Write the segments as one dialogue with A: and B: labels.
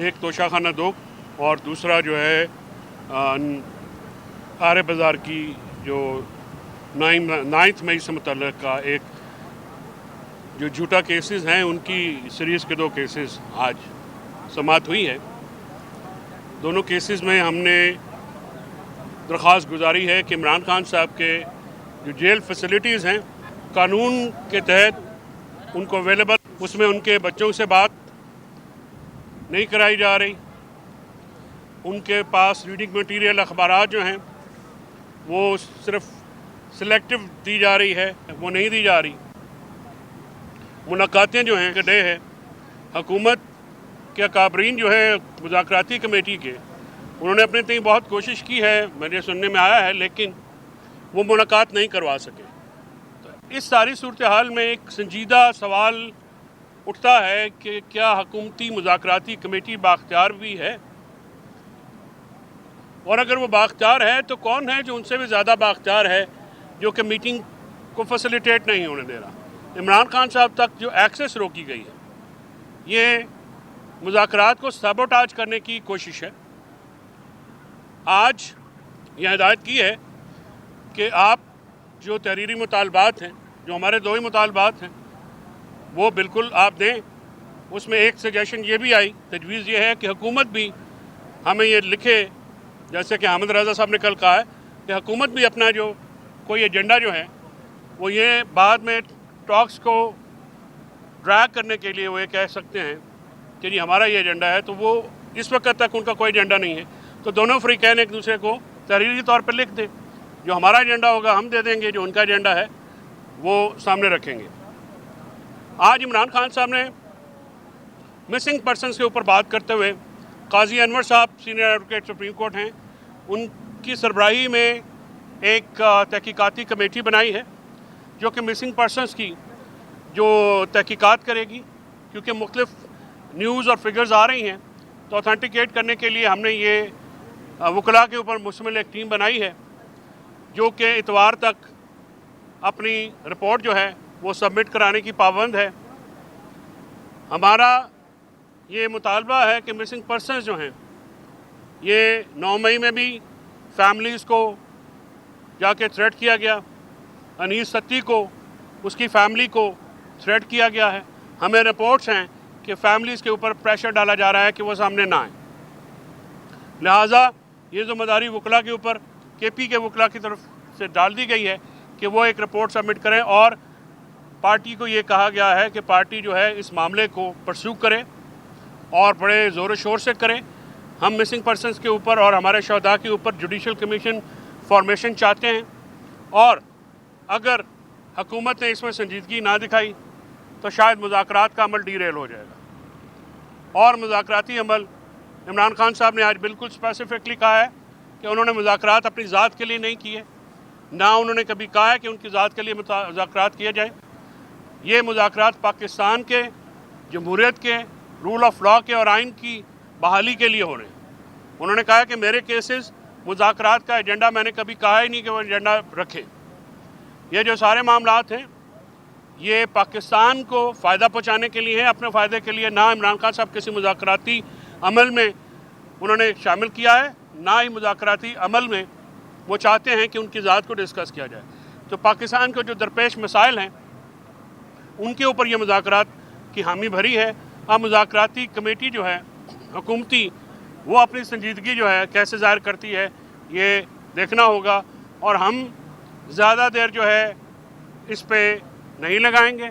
A: एक तोशाखाना 2 और दूसरा जो है आर्य बाज़ार की जो 9 मई से मुतल्लिक़ का एक जो झूठा केसेस हैं उनकी सीरीज़ के 2 केसेस आज समाअत हुई है। दोनों केसेस में हमने दरख्वास्त गुजारी है कि इमरान खान साहब के जो जेल फैसिलिटीज़ हैं कानून के तहत उनको अवेलेबल, उसमें उनके बच्चों से बात नहीं कराई जा रही, उनके पास रीडिंग मटीरियल अखबारात जो हैं वो सिर्फ सिलेक्टिव दी जा रही है, वो नहीं दी जा रही। मुलाकातें जो हैं डे है, हुकूमत के अकाबरीन जो है मुज़ाकराती कमेटी के, उन्होंने अपने तय बहुत कोशिश की है, मेरे सुनने में आया है, लेकिन वो मुलाकात नहीं करवा सके। तो इस सारी सूरत हाल में एक संजीदा सवाल उठता है कि क्या हुकूमती मुज़ाकराती कमेटी बाख्तियार भी है, और अगर वो बाख्तियार है तो कौन है जो उनसे भी ज़्यादा बाख्तियार है जो कि मीटिंग को फैसिलिटेट नहीं होने दे रहा। इमरान खान साहब तक जो एक्सेस रोकी गई है, ये मुज़ाकरात को सबोटाज करने की कोशिश है। आज यह हिदायत की है कि आप जो तहरीरी मुतालबात हैं, जो हमारे 2 ही मुतालबात हैं, वो बिल्कुल आप दें। उसमें एक सजेशन ये भी आई, तजवीज़ ये है कि हुकूमत भी हमें ये लिखे, जैसे कि अहमद रज़ा साहब ने कल कहा है कि हुकूमत भी अपना जो कोई एजेंडा जो है वो ये बाद में टॉक्स को ड्रैग करने के लिए वो ये कह सकते हैं कि जी हमारा ये एजेंडा है, तो वो इस वक्त तक उनका कोई एजेंडा नहीं है। तो दोनों फ़रीक़ैन एक दूसरे को तहरीरी तौर पर लिख दें, जो हमारा एजेंडा होगा हम दे देंगे, जो उनका एजेंडा है वो सामने रखेंगे। आज इमरान खान साहब ने मिसिंग पर्सनस के ऊपर बात करते हुए काजी अनवर साहब सीनियर एडवोकेट सुप्रीम कोर्ट हैं, उनकी सरबराही में एक तहकीकाती कमेटी बनाई है जो कि मिसिंग पर्सनस की जो तहकीकात करेगी, क्योंकि मुख्तलिफ न्यूज़ और फिगर्स आ रही हैं। तो ऑथेंटिकेट करने के लिए हमने ये वकला के ऊपर मुश्तमिल एक टीम बनाई है जो कि इतवार तक अपनी रिपोर्ट जो है वो सबमिट कराने की पाबंद है। हमारा ये मुतालबा है कि मिसिंग पर्सनस जो हैं, ये 9 मई में भी फैमिलीज़ को जाके थ्रेट किया गया, अनीस सत्ती को, उसकी फैमिली को थ्रेट किया गया है। हमें रिपोर्ट्स हैं कि फैमिलीज़ के ऊपर प्रेशर डाला जा रहा है कि वो सामने ना आए। लिहाजा ये ज़िम्मेदारी वकला के ऊपर, KP के वकला की तरफ से डाल दी गई है कि वो एक रिपोर्ट सबमिट करें, और पार्टी को ये कहा गया है कि पार्टी जो है इस मामले को परस्यू करे और बड़े ज़ोर शोर से करें। हम मिसिंग पर्सनस के ऊपर और हमारे शहदा के ऊपर जुडिशल कमीशन फॉर्मेशन चाहते हैं, और अगर हुकूमत ने इसमें संजीदगी ना दिखाई तो शायद मुज़ाकरात का अमल डीरेल हो जाएगा। और मुज़ाकराती अमल, इमरान खान साहब ने आज बिल्कुल स्पेसिफिकली कहा है कि उन्होंने मुज़ाकरात अपनी ज़ात के लिए नहीं किए, ना उन्होंने कभी कहा है कि उनकी ज़ात के लिए मुज़ाकरात किए जाए। ये मुज़ाकरात पाकिस्तान के, जमहूरियत के, रूल ऑफ लॉ के और आइन की बहाली के लिए हो रहे हैं। उन्होंने कहा है कि मेरे केसेस मुज़ाकरात का एजेंडा, मैंने कभी कहा ही नहीं कि वो एजेंडा रखे। ये जो सारे मामलात हैं ये पाकिस्तान को फ़ायदा पहुँचाने के लिए हैं, अपने फ़ायदे के लिए। ना इमरान खान साहब किसी मुज़ाकराती अमल में उन्होंने शामिल किया है, ना ही मुज़ाकराती अमल में वो चाहते हैं कि उनकी ज़ात को डिस्कस किया जाए। तो पाकिस्तान को जो दरपेश मसाइल हैं उनके ऊपर ये मुज़ाकरात की हामी भरी है। अब मुज़ाकराती कमेटी जो है हुकूमती, वो अपनी संजीदगी जो है कैसे ज़ाहिर करती है ये देखना होगा, और हम ज़्यादा देर जो है इस पे नहीं लगाएंगे।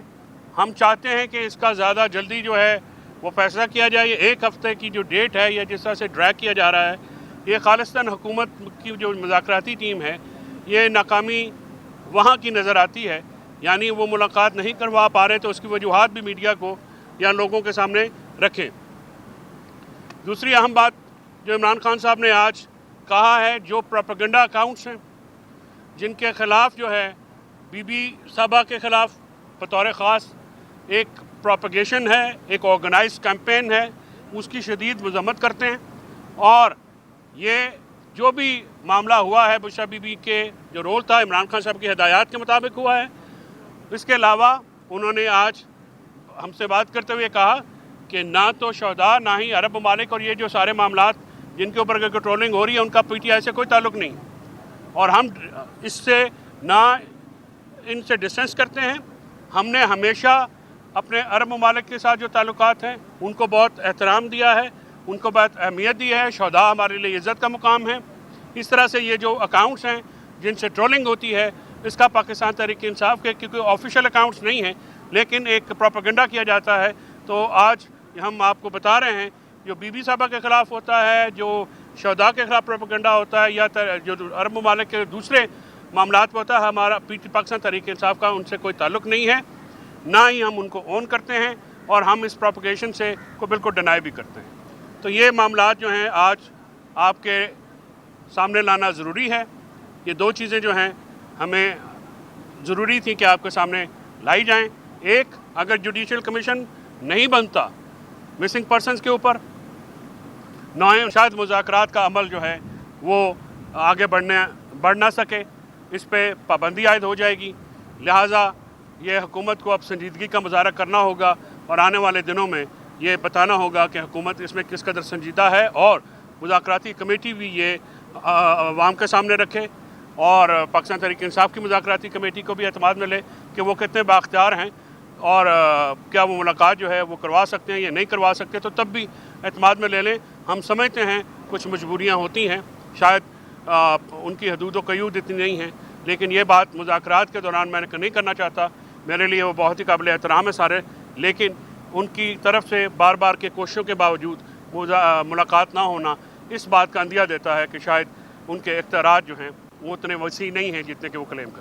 A: हम चाहते हैं कि इसका ज़्यादा जल्दी जो है वो फ़ैसला किया जाए। ये 1 हफ़्ते की जो डेट है, या जिस तरह से ड्रैग किया जा रहा है, ये खालिस्तान हुकूमत की जो मुज़ाकराती टीम है, ये नाकामी वहाँ की नज़र आती है। यानी वो मुलाकात नहीं करवा पा रहे, तो उसकी वजूहात भी मीडिया को या लोगों के सामने रखें। दूसरी अहम बात जो इमरान खान साहब ने आज कहा है, जो प्रोपेगेंडा अकाउंट्स हैं जिनके ख़िलाफ़ जो है बीबी साहबा के ख़िलाफ़ बतौर ख़ास एक प्रोपेगेशन है, एक ऑर्गेनाइज कैंपेन है, उसकी शदीद मज़म्मत करते हैं। और ये जो भी मामला हुआ है बुशरा बीबी के जो रोल था इमरान खान साहब की हिदायत के मुताबिक हुआ है। इसके अलावा उन्होंने आज हमसे बात करते हुए कहा کہ نہ تو شہدا نہ ہی عرب ممالک اور یہ جو سارے معاملات جن کے اوپر کنٹرولنگ ہو رہی ہے ان کا پی ٹی آئی سے کوئی تعلق نہیں، اور ہم اس سے نہ ان سے ڈسٹینس کرتے ہیں۔ ہم نے ہمیشہ اپنے عرب ممالک کے ساتھ جو تعلقات ہیں ان کو بہت احترام دیا ہے، ان کو بہت اہمیت دی ہے، شہداء ہمارے لیے عزت کا مقام ہے۔ اس طرح سے یہ جو اکاؤنٹس ہیں جن سے ٹرولنگ ہوتی ہے اس کا پاکستان تحریک انصاف کے کیونکہ آفیشیل اکاؤنٹس نہیں ہیں لیکن ایک پروپیگنڈا کیا جاتا ہے، تو آج ہم آپ کو بتا رہے ہیں جو بی بی صاحبہ کے خلاف ہوتا ہے، جو شہداء کے خلاف پروپیگنڈا ہوتا ہے یا جو عرب ممالک کے دوسرے معاملات میں ہوتا ہے، ہمارا پاکستان تحریک انصاف کا ان سے کوئی تعلق نہیں ہے، نہ ہی ہم ان کو اون کرتے ہیں اور ہم اس پروپیگیشن سے کو بالکل ڈینائی بھی کرتے ہیں۔ تو یہ معاملات جو ہیں آج آپ کے سامنے لانا ضروری ہے۔ یہ دو چیزیں جو ہیں ہمیں ضروری تھی کہ آپ کے سامنے لائی جائیں۔ ایک، اگر جوڈیشل کمیشن نہیں بنتا مسنگ پرسنز کے اوپر، شاید مذاکرات کا عمل جو ہے وہ آگے بڑھ نہ سکے، اس پہ پابندی عائد ہو جائے گی، لہٰذا یہ حکومت کو اب سنجیدگی کا مظاہرہ کرنا ہوگا اور آنے والے دنوں میں یہ بتانا ہوگا کہ حکومت اس میں کس قدر سنجیدہ ہے، اور مذاکراتی کمیٹی بھی یہ عوام کے سامنے رکھے اور پاکستان تحریک انصاف کی مذاکراتی کمیٹی کو بھی اعتماد میں لے کہ وہ کتنے بااختیار ہیں اور کیا وہ ملاقات جو ہے وہ کروا سکتے ہیں یا نہیں کروا سکتے، تو تب بھی اعتماد میں لے لیں۔ ہم سمجھتے ہیں کچھ مجبوریاں ہوتی ہیں، شاید ان کی حدود و قیود اتنی نہیں ہیں، لیکن یہ بات مذاکرات کے دوران میں نہیں کرنا چاہتا، میرے لیے وہ بہت ہی قابل احترام ہے سارے، لیکن ان کی طرف سے بار بار کے کوششوں کے باوجود ملاقات نہ ہونا اس بات کا اندیہ دیتا ہے کہ شاید ان کے اختیارات جو ہیں وہ اتنے وسیع نہیں ہیں جتنے کہ وہ کلیم کرتے ہیں۔